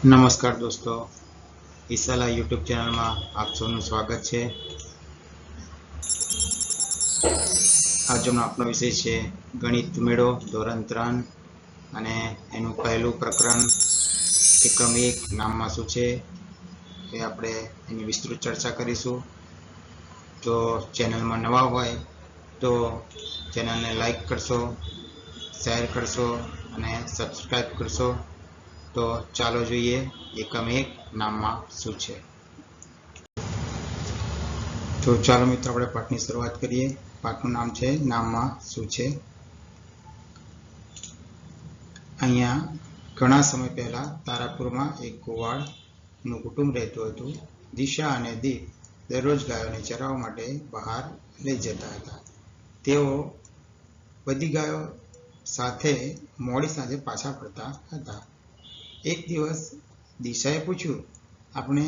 નમસ્કાર દોસ્તો, ઈસાલા યુટ્યુબ ચેનલમાં આપ સૌનું સ્વાગત છે. આજનો આપણો વિષય છે ગણિત મેળો ધોરણ 3 અને એનું પહેલું પ્રકરણ એકમ 1 નામમાં શું છે એ આપણે એની વિસ્તૃત ચર્ચા કરીશું. જો ચેનલમાં નવા હોય તો ચેનલને લાઈક કરશો, શેર કરશો અને સબસ્ક્રાઈબ કરશો. તો ચાલો જોઈએ એકમ 1 નામમાં શું છે. તો ચાલો મિત્રો આપણે પાઠની શરૂઆત કરીએ. પાઠનું નામ છે નામમાં શું છે. અહીંયા ઘણા સમય પહેલા તારાપુરમાં એક ગોવાળનું કુટુંબ રહેતું હતું. દિશા અને દીપ દરરોજ ગાયોને ચરાવવા માટે બહાર લઈ જતા હતા. તેઓ બધી ગાયો સાથે મોડી સાંજે પાછા ફરતા હતા. એક દિવસ દિશાએ પૂછ્યું, આપણે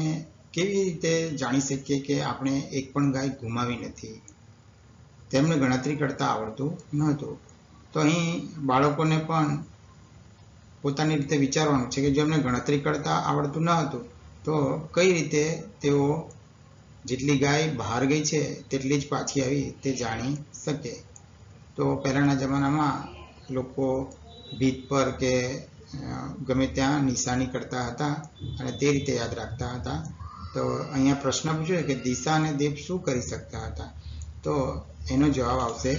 કેવી રીતે જાણી શકીએ કે આપણે એક પણ ગાય ગુમાવી નથી? તેમને ગણતરી કરતા આવડતું નહોતું. તો અહીં બાળકોને પણ પોતાની રીતે વિચારવાનું છે કે જો એમને ગણતરી કરતા આવડતું ન હતું તો કઈ રીતે તેઓ જેટલી ગાય બહાર ગઈ છે તેટલી જ પાછી આવી તે જાણી શકે. તો પહેલાંના જમાનામાં લોકો ભીત પર કે ગમે ત્યાં નિશાની કરતા હતા અને તે રીતે યાદ રાખતા હતા. તો અહીંયા પ્રશ્ન પૂછ્યો કે દિશા અને દીપ શું કરી શકતા હતા? તો એનો જવાબ આવશે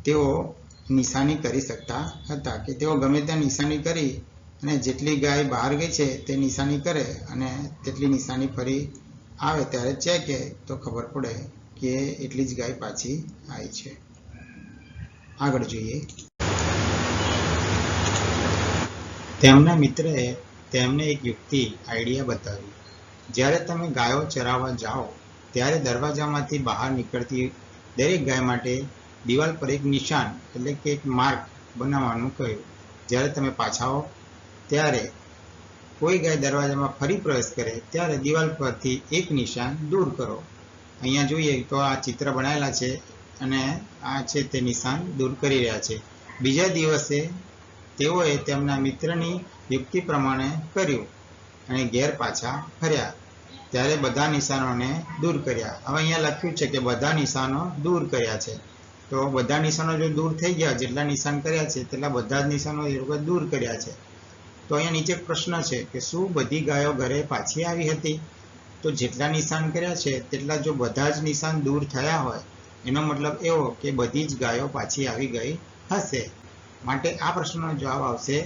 તેઓ નિશાની કરી શકતા હતા, કે તેઓ ગમે ત્યાં નિશાની કરી અને જેટલી ગાય બહાર ગઈ છે તે નિશાની કરે અને તેટલી નિશાની ફરી આવે ત્યારે ચેકે તો ખબર પડે કે એટલી જ ગાય પાછી આવી છે. આગળ જોઈએ. તેમના મિત્રએ તેમને એક યુક્તિ આઈડિયા બતાવી. જ્યારે તમે ગાયો ચરાવવા જાઓ ત્યારે દરવાજામાંથી બહાર નીકળતી દરેક ગાય માટે દિવાલ પર એક નિશાન એટલે કે એક માર્ક બનાવવાનું કહ્યું. જ્યારે તમે પાછા આવો ત્યારે કોઈ ગાય દરવાજામાં ફરી પ્રવેશ કરે ત્યારે દિવાલ પરથી એક નિશાન દૂર કરો. અહીંયા જોઈએ તો આ ચિત્ર બનાવેલા છે અને આ છે તે નિશાન દૂર કરી રહ્યા છે. બીજા દિવસે તેઓએ તેમના મિત્રની યુક્તિ પ્રમાણે કર્યું અને ઘેર પાછા ફર્યા ત્યારે બધા નિશાનોને દૂર કર્યા. હવે અહીંયા લખ્યું છે કે બધા નિશાનો દૂર કર્યા છે. તો બધા નિશાનો જો દૂર થઈ ગયા, જેટલા નિશાન કર્યા છે તેટલા બધા જ નિશાનો એ લોકો દૂર કર્યા છે. તો અહીંયા નીચે પ્રશ્ન છે કે શું બધી ગાયો ઘરે પાછી આવી હતી? તો જેટલા નિશાન કર્યા છે તેટલા જો બધા જ નિશાન દૂર થયા હોય એનો મતલબ એવો કે બધી જ ગાયો પાછી આવી ગઈ હશે. માટે આ પ્રશ્નનો જવાબ આવશે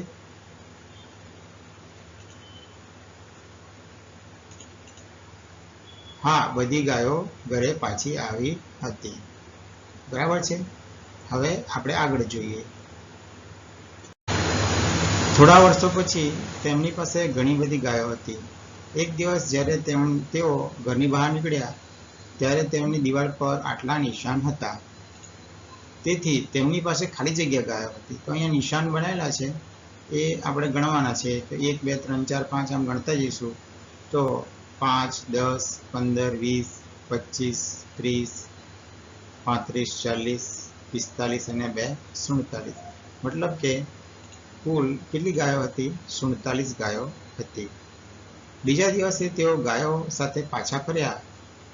હા, બધી ગાયો ઘરે પાછી આવી હતી. બરાબર છે. હવે આપણે આગળ જોઈએ. થોડા વર્ષો પછી તેમની પાસે ઘણી બધી ગાયો હતી. એક દિવસ જ્યારે તેઓ ઘરની બહાર નીકળ્યા ત્યારે તેમની દિવાલ પર આટલા નિશાન હતા. તેથી તેમની પાસે ખાલી જગ્યા ગાયો હતી. તો અહીંયા નિશાન બનાવેલા છે એ આપણે ગણવાના છે. તો 1 2 3 4 5 આમ ગણતા જઈશું. તો 5 10 15 20 25 30 35 40 45 અને 2 47. મતલબ કે કુલ કેટલી ગાયો હતી? 47 ગાયો હતી. બીજા દિવસે તેઓ ગાયો સાથે પાછા ફર્યા.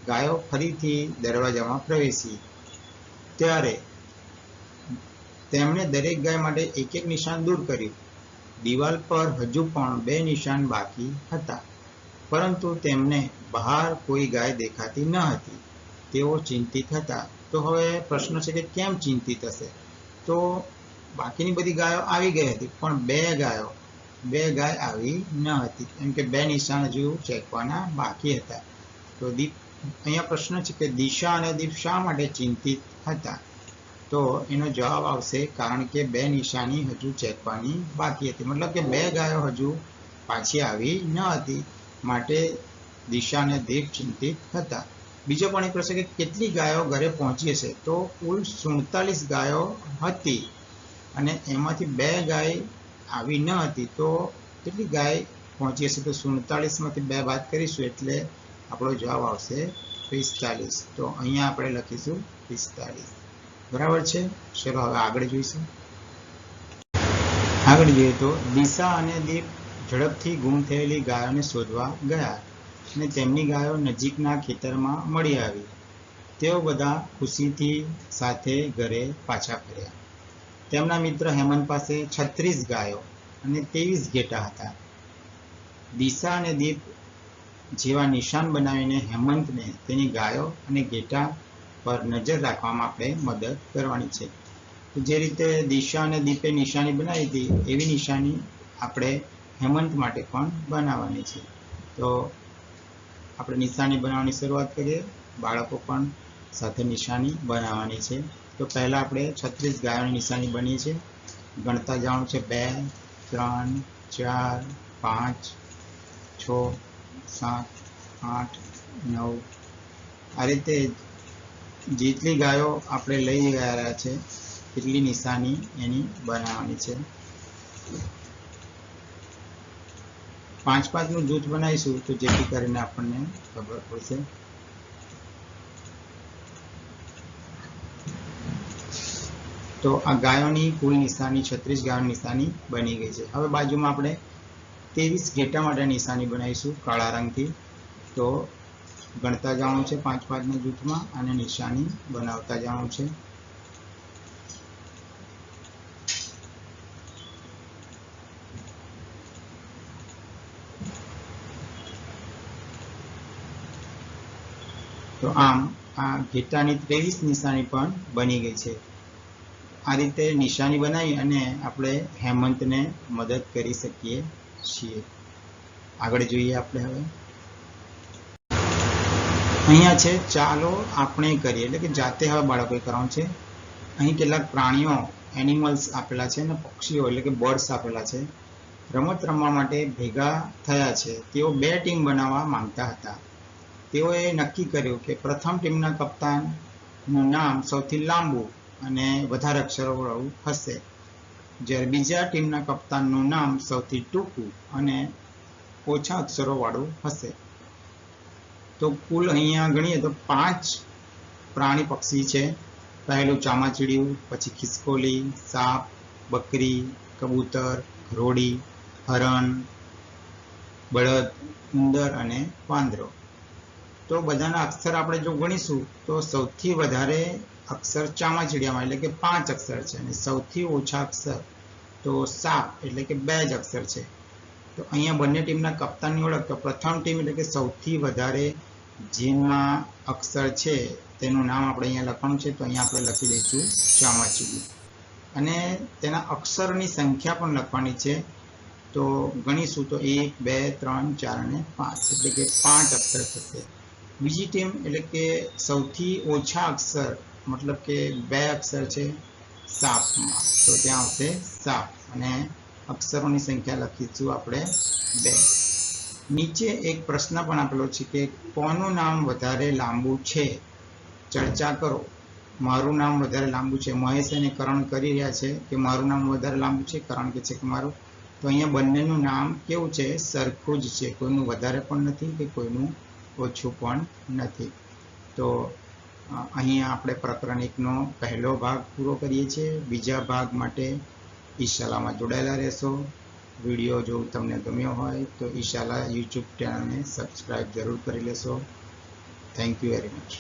ગાયો ફરીથી દરવાજામાં પ્રવેશી ત્યારે તેમણે દરેક ગાય માટે એક એક નિશાન દૂર કર્યું. દિવાલ પર હજુ પણ 2 નિશાન બાકી હતા, પરંતુ તેમને બહાર કોઈ ગાય દેખાતી ન હતી. તેઓ ચિંતિત હતા. તો હવે પ્રશ્ન છે કે કેમ ચિંતિત હશે? તો બાકીની બધી ગાયો આવી ગઈ હતી પણ બે ગાય આવી ન હતી, કેમ કે 2 નિશાન હજુ ચેકવાના બાકી હતા. તો અહીંયા પ્રશ્ન છે કે દિશા અને દીપ શા માટે ચિંતિત હતા? તો એનો જવાબ આવશે કારણ કે 2 નિશાની હજુ ચેકવાની બાકી હતી. મતલબ કે 2 ગાયો હજુ પાછી આવી ન હતી, માટે દિશા અને દીપ ચિંતિત હતા. બીજો પણ એક પ્રશ્ન કે કેટલી ગાયો ઘરે પહોંચી હશે? તો કુલ 47 ગાયો હતી અને એમાંથી 2 ગાય આવી ન હતી. તો કેટલી ગાય પહોંચી હશે? તો 47માંથી 2 બાદ કરીશું એટલે આપણો જવાબ આવશે 45. તો અહીંયા આપણે લખીશું 45. બરાબર છે. ચલો હવે આગળ જોઈશું. આગળ જોઈએ તો દિશા અને દીપ ઝડપથી ગુમ થયેલી ગાયોને શોધવા ગયા અને તેમની ગાયો નજીકના ખેતરમાં મળી આવી. તેઓ બધા ખુશીથી સાથે ઘરે પાછા ફર્યા. તેમના મિત્ર હેમંત પાસે 36 ગાયો અને 23 ઘેટાં હતા. દિશા અને દીપ જેવા નિશાન બનાવીને હેમંતને તેની ગાયો અને ઘેટાં પર નજર રાખવામાં આપણે મદદ કરવાની છે. તો જે રીતે દિશા અને દીપે નિશાની બનાવી હતી એવી નિશાની આપણે હેમંત માટે પણ બનાવવાની છે. તો આપણે નિશાની બનાવવાની શરૂઆત કરીએ. બાળકો પણ સાથે નિશાની બનાવવાની છે. તો પહેલાં આપણે 36 ગાયોની નિશાની બની છે. ગણતા જવાનું છે 2, 3, 4, 5, 6, 7, 8, 9. આ રીતે જેટલી ગાયો આપણે લઈ ગયા છે એટલી નિશાની એની બનાવવાની છે. 5-5 નું જૂથ બનાવીશું તો જેથી કરીને આપણને ખબર પડશે. તો આ ગાયોની કુલ નિશાની 36 ગાયોની નિશાની બની ગઈ છે. હવે બાજુમાં આપણે 23 ઘેટાં માટે નિશાની બનાવીશું કાળા રંગથી. તો ગણતા જવાનું છે 5-5 ના જૂથમાં અને નિશાની બનાવતા જવાનું છે. તો આમ આ ઘેટાની 23 નિશાની પણ બની ગઈ છે. આ રીતે નિશાની બનાવી અને આપણે હેમંતને મદદ કરી શકીએ છીએ. આગળ જોઈએ આપણે હવે. અહીંયા છે ચાલો આપણે કરીએ, એટલે કે જાતે હવે બાળકોએ કરવાનું છે. અહીં કેટલાક પ્રાણીઓ એનિમલ્સ આપેલા છે અને પક્ષીઓ એટલે કે બર્ડ્સ આપેલા છે. રમત રમવા માટે ભેગા થયા છે. તેઓ 2 ટીમ બનાવવા માંગતા હતા. તેઓએ નક્કી કર્યું કે પ્રથમ ટીમના કપ્તાનનું નામ સૌથી લાંબુ અને વધારે અક્ષરોવાળું હશે, જ્યારે બીજા ટીમના કપ્તાનનું નામ સૌથી ટૂંકું અને ઓછા અક્ષરોવાળું હશે. તો કુલ અહીંયા ગણીએ તો 5 પ્રાણી પક્ષી છે. પહેલું ચામાચીડિયું, પછી ખિસકોલી, સાપ, બકરી, કબૂતર, ઘરોડી, હરણ, બળદ, ઉંદર અને વાંદરો. તો બધાના અક્ષર આપણે જો ગણીશું તો સૌથી વધારે અક્ષર ચામાચીડિયામાં એટલે કે 5 અક્ષર છે અને સૌથી ઓછા અક્ષર તો સાપ એટલે કે 2 જ અક્ષર છે. તો અહીંયા બંને ટીમના કપ્તાનની ઓળખ. તો પ્રથમ ટીમ એટલે કે સૌથી વધારે જેમાં અક્ષર છે તેનું નામ આપણે અહીંયા લખવાનું છે. તો અહીંયા આપણે લખી દઈશું ચામાચીડિયું અને તેના અક્ષરોની સંખ્યા પણ લખવાની છે. તો ગણીશું તો 1, 2, 3, 4 અને 5 એટલે કે 5 અક્ષર થશે. બીજી ટીમ એટલે કે સૌથી ઓછા અક્ષર મતલબ કે 2 અક્ષર છે સાપમાં, તો ત્યાં આવશે સાપ અને અક્ષરોની સંખ્યા લખીશું આપણે 2. નીચે એક પ્રશ્ન પણ આપેલો છે કે કોનું નામ વધારે લાંબુ છે, ચર્ચા કરો. મારું નામ વધારે લાંબુ છે. મહેશ અને કરણ કરી રહ્યા છે કે મારું નામ વધારે લાંબુ છે, કરણ કે છે કે મારું. તો અહીંયા બંનેનું નામ કેવું છે, સરખું જ છે. કોઈનું વધારે પણ નથી કે કોઈનું ઓછું પણ નથી. તો અહીંયા આપણે પ્રકરણ 1નો પહેલો ભાગ પૂરો કરીએ છીએ. બીજા ભાગ માટે ઈશાલામાં જોડાયેલા રહેશો. વિડીયો જો તમને ગમ્યો હોય તો ઈશાલા YouTube ચેનલને સબસ્ક્રાઈબ જરૂર કરી લેશો. Thank you very much.